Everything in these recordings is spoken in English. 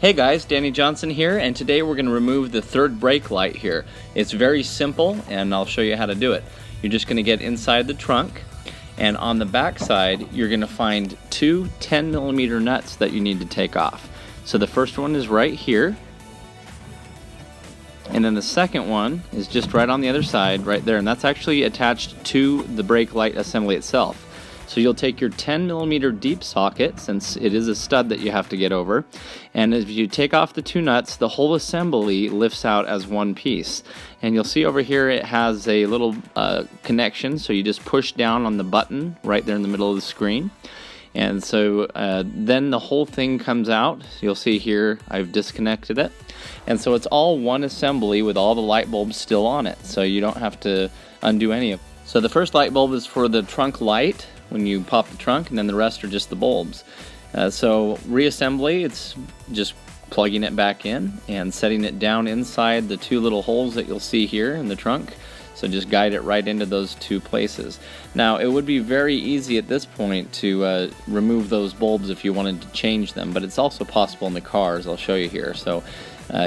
Hey guys, Danny Johnson here, and today we're going to remove the third brake light here. It's very simple, and I'll show you how to do it. You're just going to get inside the trunk, and on the back side you're going to find two 10mm nuts that you need to take off. So the first one is right here, and then the second one is just right on the other side, right there, and that's actually attached to the brake light assembly itself. So you'll take your 10mm deep socket, since it is a stud that you have to get over, and if you take off the two nuts, the whole assembly lifts out as one piece. And you'll see over here it has a little connection, so you just push down on the button right there in the middle of the screen. And so then the whole thing comes out. You'll see here I've disconnected it. And so it's all one assembly with all the light bulbs still on it, so you don't have to undo any of it. So the first light bulb is for the trunk light when you pop the trunk, and then the rest are just the bulbs. So reassembly, it's just plugging it back in and setting it down inside the two little holes that you'll see here in the trunk. So just guide it right into those two places. Now it would be very easy at this point to remove those bulbs if you wanted to change them, but it's also possible in the car, as I'll show you here. So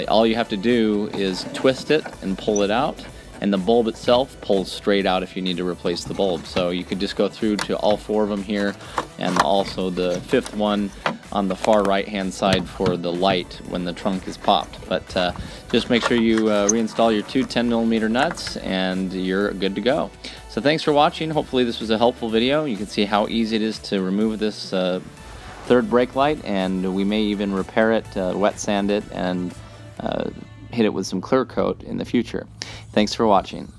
all you have to do is twist it and pull it out, and the bulb itself pulls straight out if you need to replace the bulb. So you could just go through to all four of them here, and also the fifth one on the far right hand side for the light when the trunk is popped. But just make sure you reinstall your two 10mm nuts and you're good to go. So thanks for watching. Hopefully this was a helpful video. You can see how easy it is to remove this third brake light, and we may even repair it, wet sand it, and hit it with some clear coat in the future. Thanks for watching.